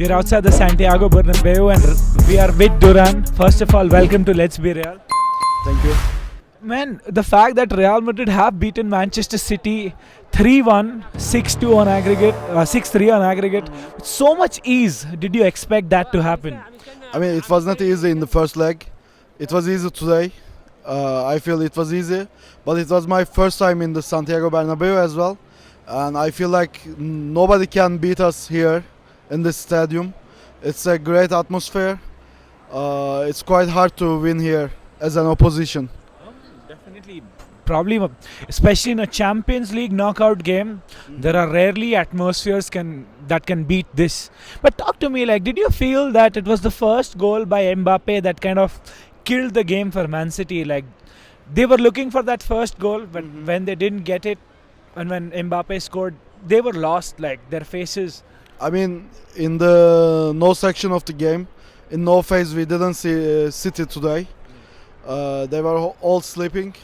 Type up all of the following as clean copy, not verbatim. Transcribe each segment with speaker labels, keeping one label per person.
Speaker 1: We're outside the Santiago Bernabeu and we are with Duran. First of all, welcome to Let's Be Real.
Speaker 2: Thank you.
Speaker 1: Man, the fact that Real Madrid have beaten Manchester City 3-1, 6-2 on aggregate, 6-3 on aggregate, with so much ease, did you expect that to happen?
Speaker 2: I mean, it was not easy in the first leg. It was easy today. I feel it was easy, but it was my first time in the Santiago Bernabeu as well. And I feel like nobody can beat us here in this stadium. It's a great atmosphere. It's quite hard to win here as an opposition.
Speaker 1: Definitely. Probably, especially in a Champions League knockout game, there are rarely atmospheres that can beat this. But talk to me, like, did you feel that it was the first goal by Mbappe that kind of killed the game for Man City? Like, they were looking for that first goal, but when they didn't get it, and when Mbappe scored, they were lost, like, their faces.
Speaker 2: I mean, in the no section of the game, in no phase, we didn't see City today. They were all sleeping.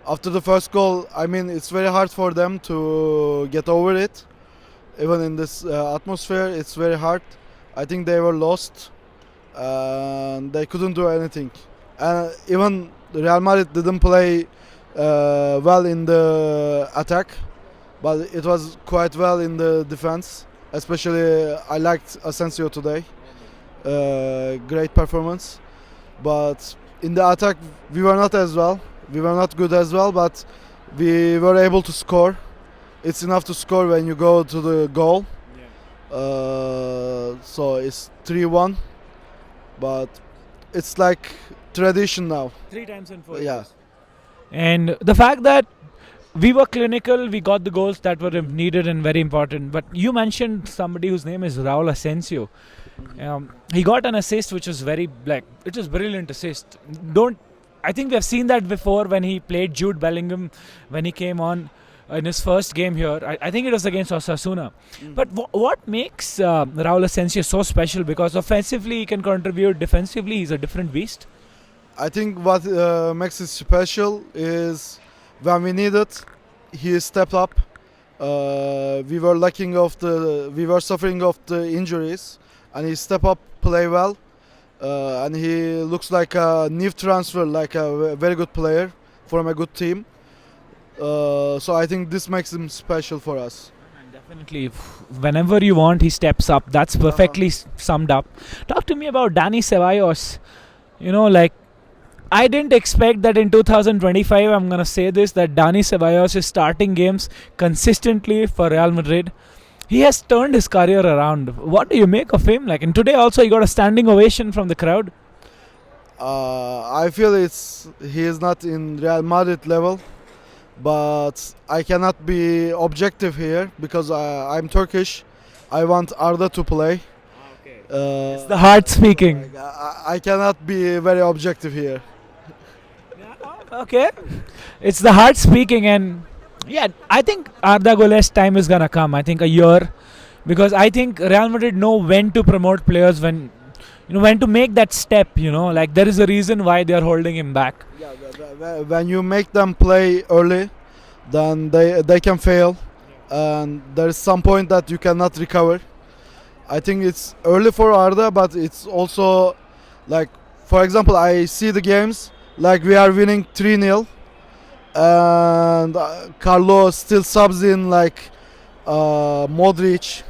Speaker 2: After the first goal, I mean, it's very hard for them to get over it. Even in this atmosphere, it's very hard. I think they were lost and they couldn't do anything. And even Real Madrid didn't play well in the attack, but it was quite well in the defense. Especially, I liked Asencio today. Great performance. But in the attack, we were not as well. We were not good as well, but we were able to score. It's enough to score when you go to the goal. So it's 3-1, but it's like tradition now.
Speaker 1: 3 times in 4
Speaker 2: Yeah.
Speaker 1: years. And the fact that we were clinical, we got the goals that were needed and very important. But you mentioned somebody whose name is Raul Asensio. He got an assist which was it was brilliant assist. I think we have seen that before when he played Jude Bellingham when he came on in his first game here. I think it was against Osasuna. But what makes Raul Asensio so special? Because offensively he can contribute, defensively he's a different beast.
Speaker 2: I think what makes it special is when we need it, he stepped up. We were suffering of the injuries, and he stepped up, play well, and he looks like a new transfer, like a very good player from a good team. So I think this makes him special for us.
Speaker 1: And definitely, whenever you want, he steps up. That's perfectly summed up. Talk to me about Dani Ceballos. I didn't expect that in 2025, I'm going to say this, that Dani Ceballos is starting games consistently for Real Madrid. He has turned his career around. What do you make of him? And today also he got a standing ovation from the crowd.
Speaker 2: I feel he is not in Real Madrid level, but I cannot be objective here because I'm Turkish. I want Arda to play.
Speaker 1: It's the heart speaking.
Speaker 2: I cannot be very objective here.
Speaker 1: Okay. It's the heart speaking, and yeah, I think Arda Güler's time is gonna come. I think a year, because I think Real Madrid know when to promote players, when to make that step. There is a reason why they are holding him back.
Speaker 2: Yeah, when you make them play early, then they can fail, and there is some point that you cannot recover. I think it's early for Arda, but it's also for example, I see the games like we are winning 3-0, and Carlos still subs in Modric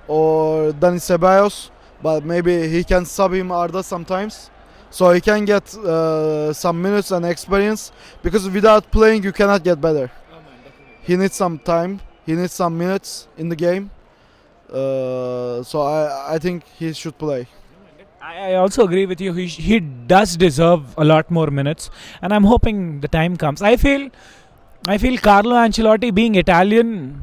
Speaker 2: or Dani Ceballos, but maybe he can sub him Arda sometimes, so he can get some minutes and experience, because without playing you cannot get better. He needs some time, he needs some minutes in the game. So I think he should play.
Speaker 1: I also agree with you. He does deserve a lot more minutes, and I'm hoping the time comes. I feel Carlo Ancelotti, being Italian,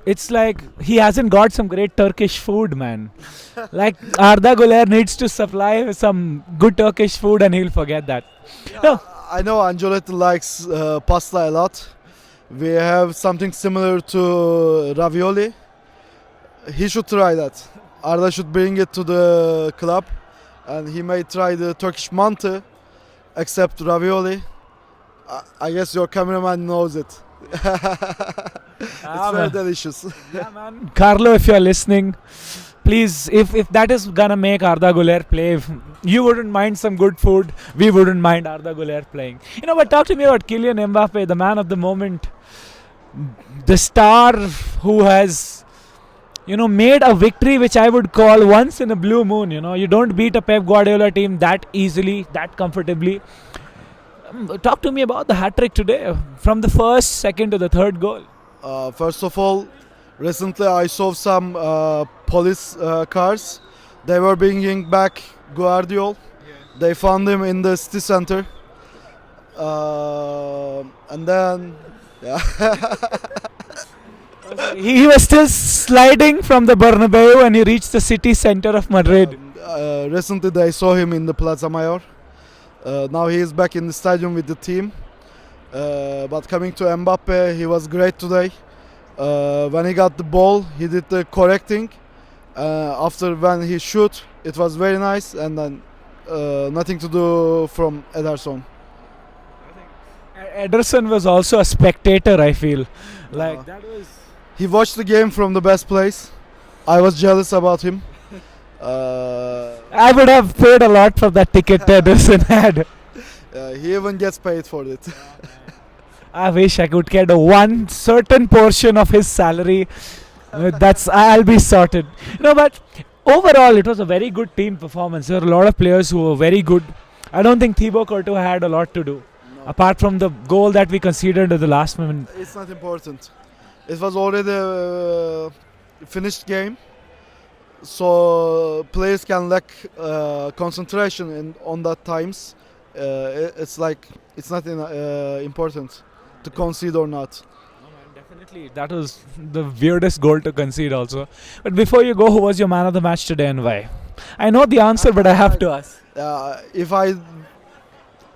Speaker 1: it's like he hasn't got some great Turkish food, man. Arda Güler needs to supply some good Turkish food, and he'll forget that. No.
Speaker 2: I know Ancelotti likes pasta a lot. We have something similar to ravioli. He should try that. Arda should bring it to the club, and he may try the Turkish mantı, except ravioli. I guess your cameraman knows it. It's very delicious.
Speaker 1: Yeah, man. Carlo, if you're listening, please, if that is gonna make Arda Güler play, you wouldn't mind some good food. We wouldn't mind Arda Güler playing. But talk to me about Kylian Mbappe, the man of the moment, the star who has made a victory which I would call once in a blue moon. You don't beat a Pep Guardiola team that easily, that comfortably. Talk to me about the hat trick today, from the first, second to the third goal.
Speaker 2: First of all, recently I saw some police cars. They were bringing back Guardiola. They found him in the city center. And then, yeah.
Speaker 1: He was still sliding from the Bernabeu when he reached the city center of Madrid.
Speaker 2: Recently they saw him in the Plaza Mayor. Now he is back in the stadium with the team. But coming to Mbappe, he was great today. When he got the ball, he did the correcting. After when he shoot, it was very nice, and then nothing to do from Ederson.
Speaker 1: Ederson was also a spectator, I feel. Like that was.
Speaker 2: He watched the game from the best place. I was jealous about him.
Speaker 1: I would have paid a lot for that ticket Ederson had.
Speaker 2: He even gets paid for it.
Speaker 1: I wish I could get one certain portion of his salary. I'll be sorted. But overall, it was a very good team performance. There were a lot of players who were very good. I don't think Thibaut Courtois had a lot to do, apart from the goal that we conceded at the last moment.
Speaker 2: It's not important. It was already a finished game, so players can lack concentration on that times. It's not important to concede or not.
Speaker 1: Definitely, that was the weirdest goal to concede also. But before you go, who was your man of the match today and why? I know the answer, but I have to ask.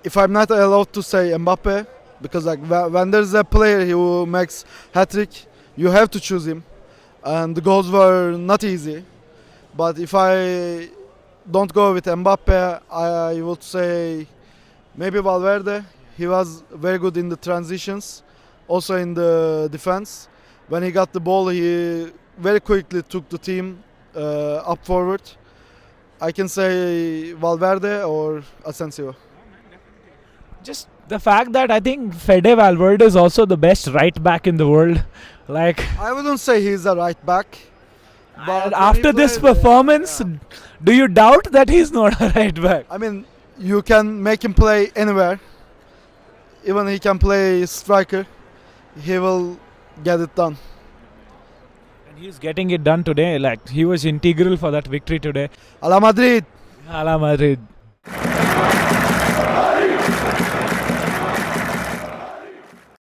Speaker 2: If I'm not allowed to say Mbappe, because when there's a player who makes hat-trick, you have to choose him, and the goals were not easy. But if I don't go with Mbappe, I would say maybe Valverde. He was very good in the transitions, also in the defense. When he got the ball, he very quickly took the team up forward. I can say Valverde or Asencio.
Speaker 1: Just the fact that I think Fede Valverde is also the best right back in the world.
Speaker 2: I wouldn't say he's a right back.
Speaker 1: But after this performance, do you doubt that he's not a right back?
Speaker 2: I mean, you can make him play anywhere. Even he can play striker. He will get it done.
Speaker 1: And he's getting it done today. He was integral for that victory today.
Speaker 2: A la Madrid.
Speaker 1: A la Madrid.